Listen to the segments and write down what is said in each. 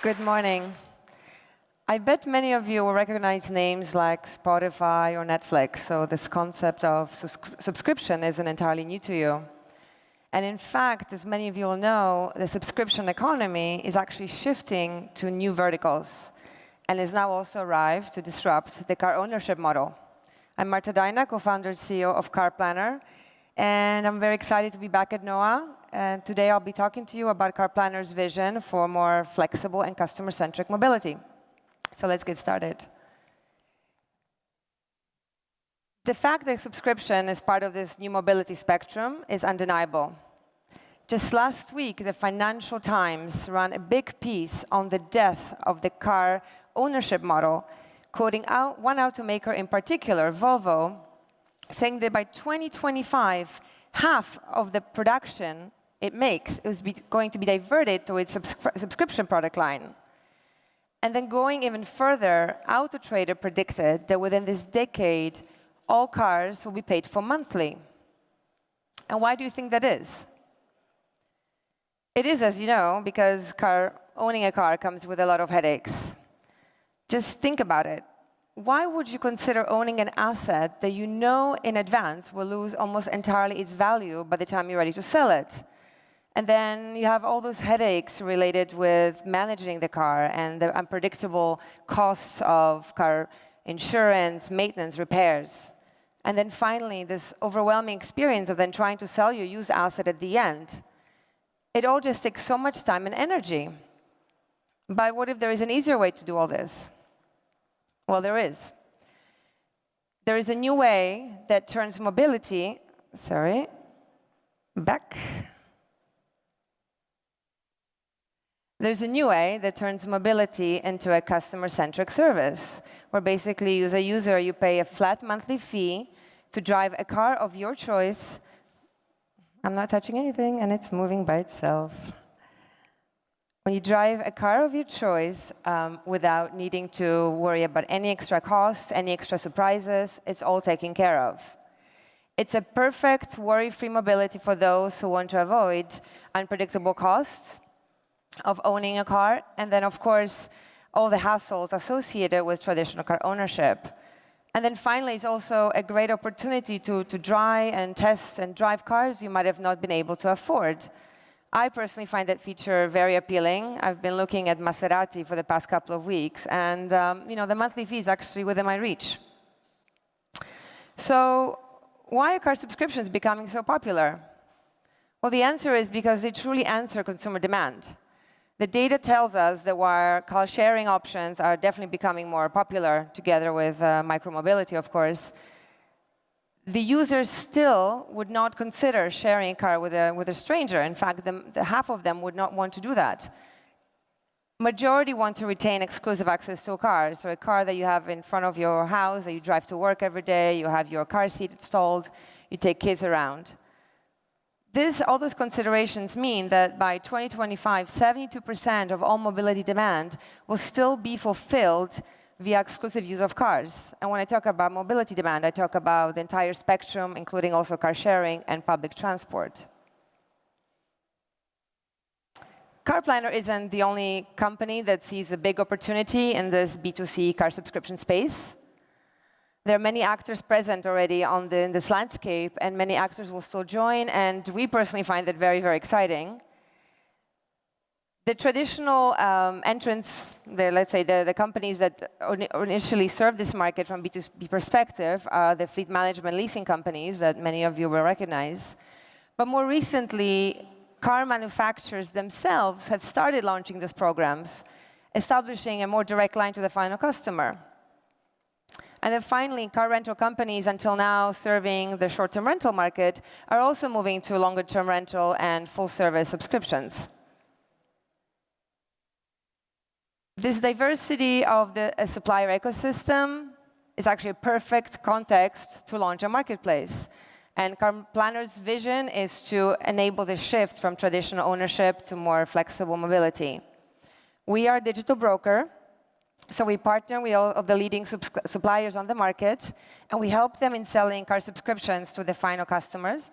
Good morning. I bet many of you will recognize names like Spotify or Netflix, so this concept of subscription isn't entirely new to you. And in fact, as many of you will know, the subscription economy is actually shifting to new verticals and has now also arrived to disrupt the car ownership model. I'm Marta, Daina, co-founder and CEO of CarPlanner, and I'm very excited to be back at NOAH. And today I'll be talking to you about CarPlanner's vision for more flexible and customer-centric mobility. So let's get started. The fact that subscription is part of this new mobility spectrum is undeniable. Just last week, the Financial Times ran a big piece on the death of the car ownership model, quoting out one automaker in particular, Volvo, saying that by 2025, half of the production it makes is going to be diverted to its subscription product line. And then going even further, AutoTrader predicted that within this decade, all cars will be paid for monthly. And why do you think that is? It is, as you know, because owning a car comes with a lot of headaches. Just think about it. Why would you consider owning an asset that you know in advance will lose almost entirely its value by the time you're ready to sell it? And then you have all those headaches related with managing the car and the unpredictable costs of car insurance, maintenance, repairs. And then finally, this overwhelming experience of then trying to sell your used asset at the end. It all just takes so much time and energy. But what if there is an easier way to do all this? Well, there is. There is a new way that turns mobility, There's a new way that turns mobility into a customer-centric service, where basically as a user, you pay a flat monthly fee to drive a car of your choice. I'm not touching anything, and it's moving by itself. When you drive a car of your choice without needing to worry about any extra costs, any extra surprises, it's all taken care of. It's a perfect worry-free mobility for those who want to avoid unpredictable costs of owning a car, and then, of course, all the hassles associated with traditional car ownership. And then finally, it's also a great opportunity to try and test and drive cars you might have not been able to afford. I personally find that feature very appealing. I've been looking at Maserati for the past couple of weeks, and the monthly fee is actually within my reach. So why are car subscriptions becoming so popular? Well, the answer is because they truly answer consumer demand. The data tells us that while car sharing options are definitely becoming more popular, together with micromobility, of course, the users still would not consider sharing a car with a stranger. In fact, half of them would not want to do that. Majority want to retain exclusive access to a car, so a car that you have in front of your house, that you drive to work every day, you have your car seat installed, you take kids around. All those considerations mean that by 2025, 72% of all mobility demand will still be fulfilled via exclusive use of cars. And when I talk about mobility demand, I talk about the entire spectrum, including also car sharing and public transport. CarPlanner isn't the only company that sees a big opportunity in this B2C car subscription space. There are many actors present already in this landscape, and many actors will still join, and we personally find that very, very exciting. The traditional entrants, let's say the companies that initially served this market from B2B perspective, are the fleet management leasing companies that many of you will recognize. But more recently, car manufacturers themselves have started launching these programs, establishing a more direct line to the final customer. And then finally, car rental companies, until now serving the short-term rental market, are also moving to longer-term rental and full-service subscriptions. This diversity of the supplier ecosystem is actually a perfect context to launch a marketplace. And CarPlanner's vision is to enable the shift from traditional ownership to more flexible mobility. We are a digital broker. So we partner with all of the leading suppliers on the market, and we help them in selling car subscriptions to the final customers.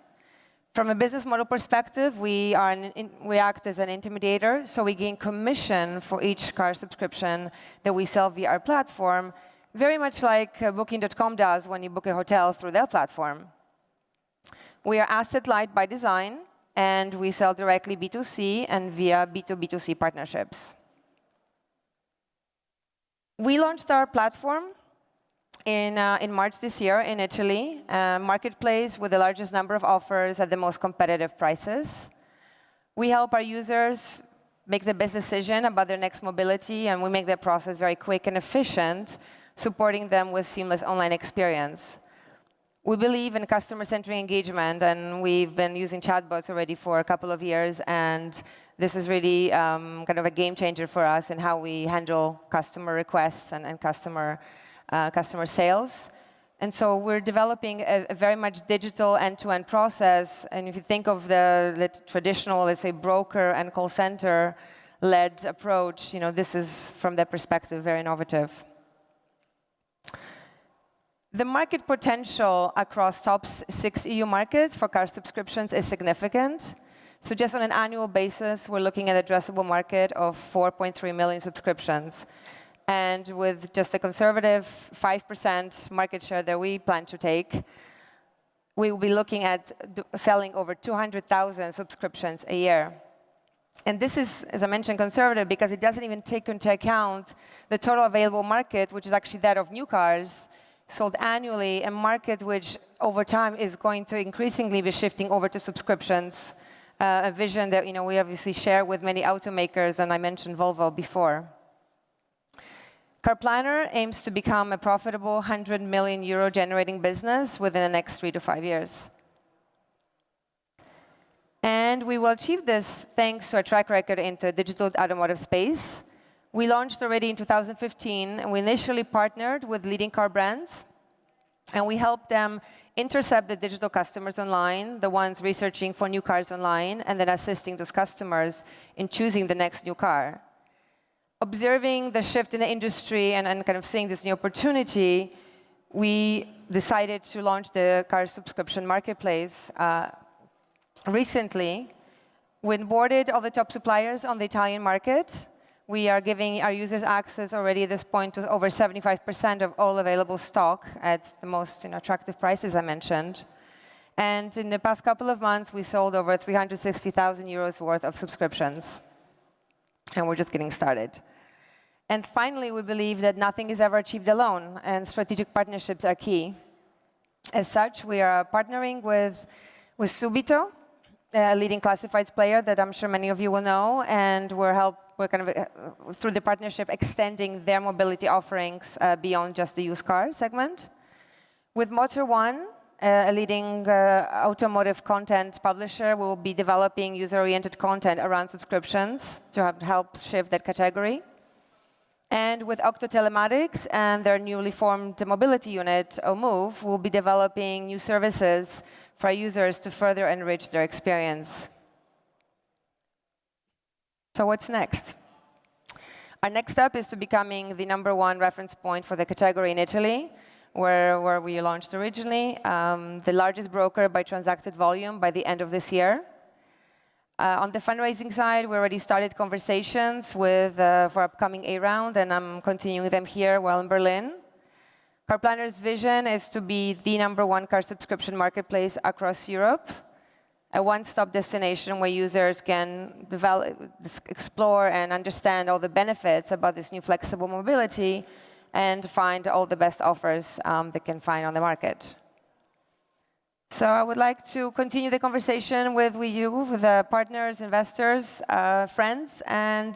From a business model perspective, we act as an intermediator, so we gain commission for each car subscription that we sell via our platform, very much like Booking.com does when you book a hotel through their platform. We are asset light by design, and we sell directly B2C and via B2B2C partnerships. We launched our platform in March this year in Italy, a marketplace with the largest number of offers at the most competitive prices. We help our users make the best decision about their next mobility, and we make that process very quick and efficient, supporting them with seamless online experience. We believe in customer-centric engagement, and we've been using chatbots already for a couple of years, and this is really kind of a game changer for us in how we handle customer requests and customer sales. And so we're developing a very much digital end-to-end process. And if you think of the traditional, let's say, broker and call center-led approach, this is, from that perspective, very innovative. The market potential across top 6 EU markets for car subscriptions is significant. So just on an annual basis, we're looking at an addressable market of 4.3 million subscriptions. And with just a conservative 5% market share that we plan to take, we will be looking at selling over 200,000 subscriptions a year. And this is, as I mentioned, conservative because it doesn't even take into account the total available market, which is actually that of new cars sold annually, a market which over time is going to increasingly be shifting over to subscriptions, a vision that we obviously share with many automakers, and I mentioned Volvo before. CarPlanner aims to become a profitable 100 million euro generating business within the next 3 to 5 years. And we will achieve this thanks to a track record into the digital automotive space. We launched already in 2015, and we initially partnered with leading car brands, and we helped them intercept the digital customers online, the ones researching for new cars online, and then assisting those customers in choosing the next new car. Observing the shift in the industry and kind of seeing this new opportunity, we decided to launch the car subscription marketplace. Recently, we onboarded all the top suppliers on the Italian market. We are giving our users access already at this point to over 75% of all available stock at the most attractive prices I mentioned. And in the past couple of months, we sold over 360,000 euros worth of subscriptions. And we're just getting started. And finally, we believe that nothing is ever achieved alone, and strategic partnerships are key. As such, we are partnering with Subito, a leading classifieds player that I'm sure many of you will know, and we're kind of, through the partnership, extending their mobility offerings beyond just the used car segment. With Motor One, a leading automotive content publisher, we will be developing user-oriented content around subscriptions to help shift that category. And with Octo Telematics and their newly formed mobility unit, OMove, we'll be developing new services for our users to further enrich their experience. So what's next? Our next step is to becoming the #1 reference point for the category in Italy, where we launched originally, the largest broker by transacted volume by the end of this year. On the fundraising side, we already started conversations for upcoming A round, and I'm continuing them here while in Berlin. CarPlanner's vision is to be the #1 car subscription marketplace across Europe, a one-stop destination where users can explore and understand all the benefits about this new flexible mobility and find all the best offers they can find on the market. So I would like to continue the conversation with you, with partners, investors, friends, and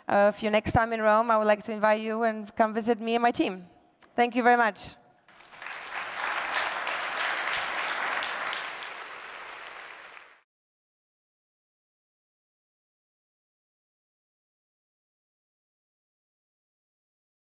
if you're next time in Rome, I would like to invite you and come visit me and my team. Thank you very much.